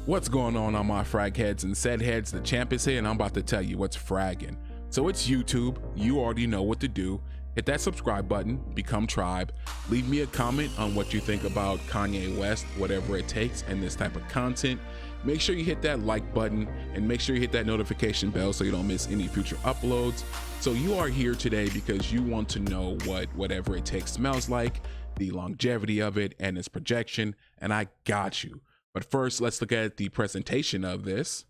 What's going on my frag heads and said heads? The champ is here and I'm about to tell you what's fragging. So it's YouTube, you already know what to do. Hit that subscribe button, become tribe, leave me a comment on what you think about Kanye West, whatever it takes, and this type of content. Make sure you hit that like button and make sure you hit that notification bell so you don't miss any future uploads. So you are here today because you want to know what whatever it takes smells like, the longevity of it and its projection, and I got you. But first, let's look at the presentation of this,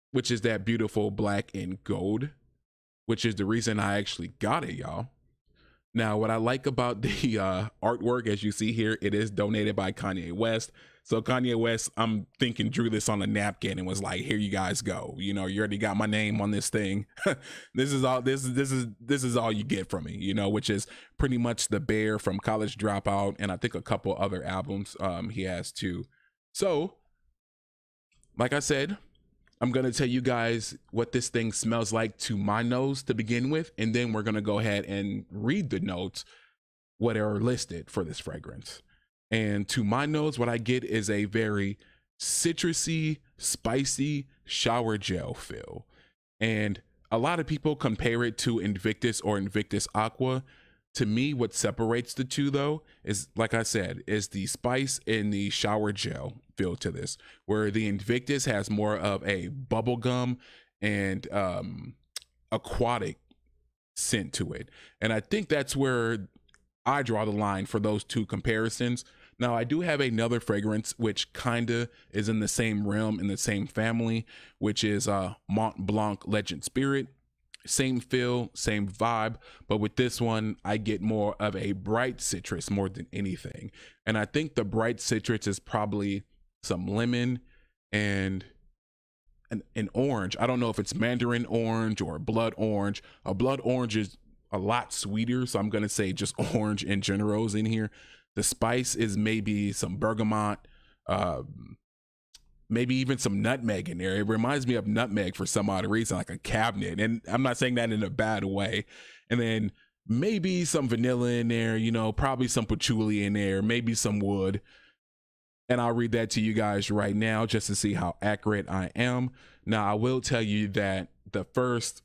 which is that beautiful black and gold, which is the reason I actually got it, y'all. Now, what I like about the artwork, as you see here, it is donated by Kanye West. So Kanye West, I'm thinking, drew this on a napkin and was like, "Here you guys go. You know, you already got my name on this thing. This is all you get from me. You know, which is pretty much the Bear from College Dropout, and I think a couple other albums he has too. So, like I said, I'm gonna tell you guys what this thing smells like to my nose to begin with, and then we're gonna go ahead and read the notes what are listed for this fragrance. And to my nose, what I get is a very citrusy, spicy shower gel feel. And a lot of people compare it to Invictus or Invictus Aqua. To me, what separates the two, though, is, like I said, is the spice in the shower gel feel to this, where the Invictus has more of a bubblegum and aquatic scent to it. And I think that's where I draw the line for those two comparisons. Now, I do have another fragrance which kinda is in the same realm, in the same family, which is Mont Blanc Legend Spirit. Same feel, same vibe, but with this one, I get more of a bright citrus more than anything. And I think the bright citrus is probably some lemon and an orange. I don't know if it's mandarin orange or blood orange. A blood orange is a lot sweeter, so I'm gonna say just orange in general is in here. The spice is maybe some bergamot, maybe even some nutmeg in there. It reminds me of nutmeg for some odd reason, like a cabinet, and I'm not saying that in a bad way. And then maybe some vanilla in there, you know, probably some patchouli in there, maybe some wood. And I'll read that to you guys right now just to see how accurate I am. Now, I will tell you that the first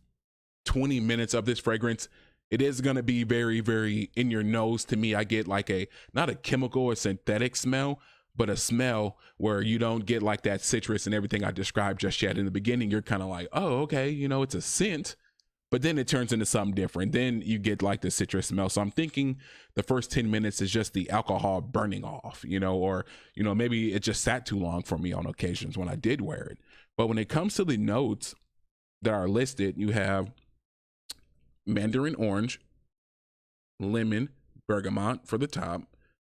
20 minutes of this fragrance, it is going to be very, very in your nose. To me, I get like not a chemical or synthetic smell, but a smell where you don't get like that citrus and everything I described just yet. In the beginning, you're kind of like, oh, okay, you know, it's a scent, but then it turns into something different. Then you get like the citrus smell. So I'm thinking the first 10 minutes is just the alcohol burning off, you know, or, you know, maybe it just sat too long for me on occasions when I did wear it. But when it comes to the notes that are listed, you have mandarin orange, lemon, bergamot for the top.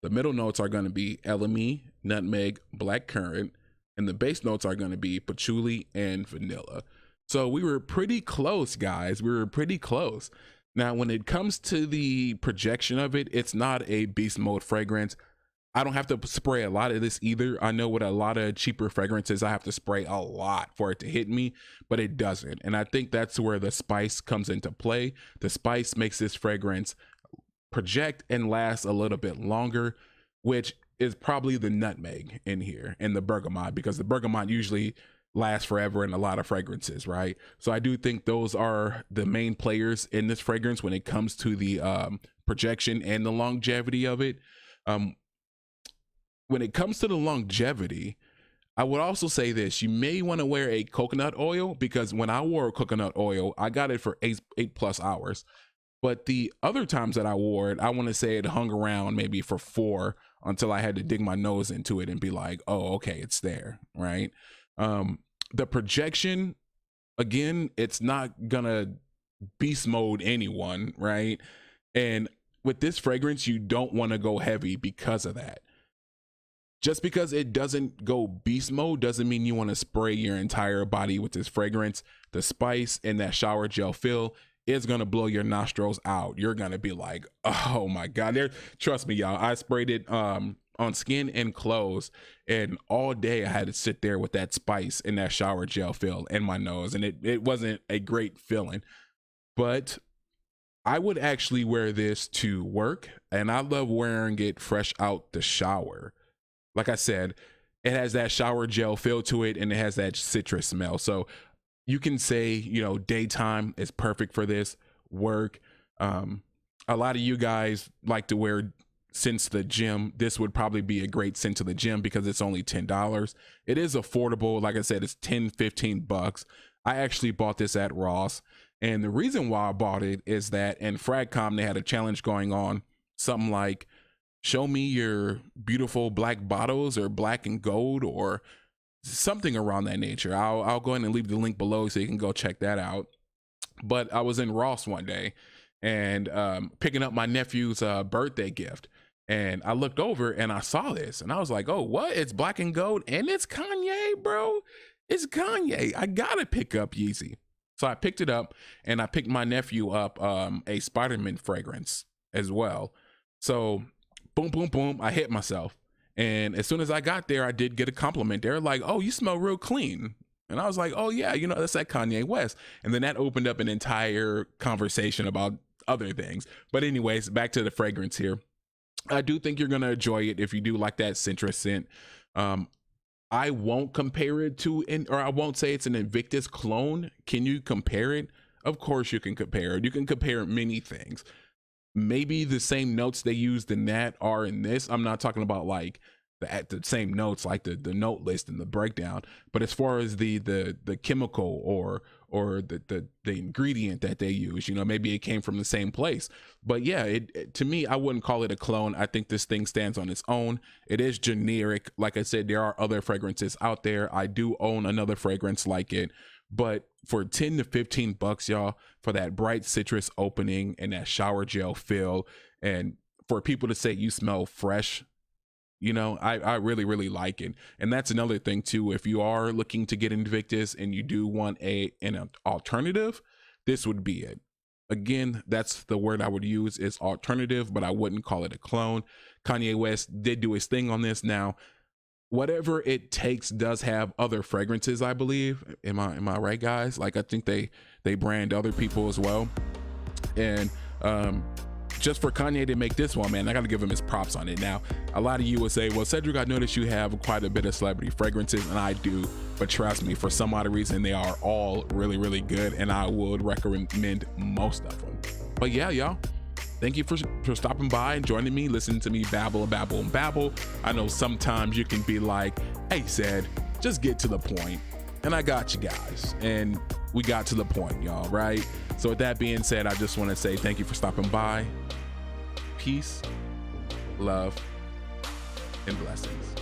The middle notes are going to be elemi, nutmeg, black currant, and the base notes are going to be patchouli and vanilla. So we were pretty close, guys. We were pretty close. Now, when it comes to the projection of it, it's not a beast mode fragrance. I don't have to spray a lot of this either. I know with a lot of cheaper fragrances, I have to spray a lot for it to hit me, but it doesn't. And I think that's where the spice comes into play. The spice makes this fragrance project and last a little bit longer, which is probably the nutmeg in here and the bergamot, because the bergamot usually lasts forever in a lot of fragrances, right? So I do think those are the main players in this fragrance when it comes to the projection and the longevity of it. When it comes to the longevity, I would also say this: you may want to wear a coconut oil, because when I wore coconut oil, I got it for eight plus hours. But the other times that I wore it, I want to say it hung around maybe for 4 until I had to dig my nose into it and be like, oh, okay, it's there, right? The projection, again, it's not gonna beast mode anyone, right? And with this fragrance, you don't want to go heavy because of that. Just because it doesn't go beast mode doesn't mean you want to spray your entire body with this fragrance. The spice and that shower gel feel is going to blow your nostrils out. You're going to be like, oh my God. Trust me, y'all. I sprayed it on skin and clothes, and all day I had to sit there with that spice and that shower gel feel in my nose. And it wasn't a great feeling, but I would actually wear this to work, and I love wearing it fresh out the shower. Like I said, it has that shower gel feel to it, and it has that citrus smell. So you can say, you know, daytime is perfect for this. Work. A lot of you guys like to wear scents to the gym. This would probably be a great scent to the gym because it's only $10. It is affordable. Like I said, it's 10-15 bucks. I actually bought this at Ross, and the reason why I bought it is that in fragcomm they had a challenge going on, something like show me your beautiful black bottles or black and gold or something around that nature. I'll go ahead and leave the link below so you can go check that out. But I was in Ross one day and picking up my nephew's birthday gift, and I looked over and I saw this and I was like, oh, what? It's black and gold and it's Kanye, bro. It's Kanye. I gotta pick up Yeezy. So I picked it up, and I picked my nephew up a Spider-Man fragrance as well. So boom, boom, boom, I hit myself. And as soon as I got there, I did get a compliment. They're like, oh, you smell real clean. And I was like, oh yeah, you know, that's that Kanye West. And then that opened up an entire conversation about other things. But anyways, back to the fragrance here. I do think you're gonna enjoy it if you do like that citrus scent. I won't compare it to, or I won't say it's an Invictus clone. Can you compare it? Of course you can compare it. You can compare many things. Maybe the same notes they used in that are in this. I'm not talking about like the same notes, like the note list and the breakdown, but as far as the chemical or the ingredient that they use, you know, maybe it came from the same place. But yeah, it to me, I wouldn't call it a clone. I think this thing stands on its own. It is generic. Like I said, there are other fragrances out there. I do own another fragrance like it, but for 10 to 15 bucks, y'all, for that bright citrus opening and that shower gel feel, and for people to say you smell fresh, you know, I really, really like it. And that's another thing too. If you are looking to get Invictus and you do want an alternative, this would be it. Again, that's the word I would use, is alternative, but I wouldn't call it a clone. Kanye West did do his thing on this. Now, Whatever It Takes does have other fragrances, I believe. Am I right, guys? Like, I think they brand other people as well. And just for Kanye to make this one, man, I gotta give him his props on it. Now, a lot of you would say, well, Cedric, I noticed you have quite a bit of celebrity fragrances, and I do, but trust me, for some odd reason, they are all really, really good, and I would recommend most of them. But yeah, y'all, thank you for stopping by and joining me, listening to me babble and babble and babble. I know sometimes you can be like, hey, Ced, just get to the point. And I got you guys. And we got to the point, y'all, right? So with that being said, I just want to say thank you for stopping by. Peace, love, and blessings.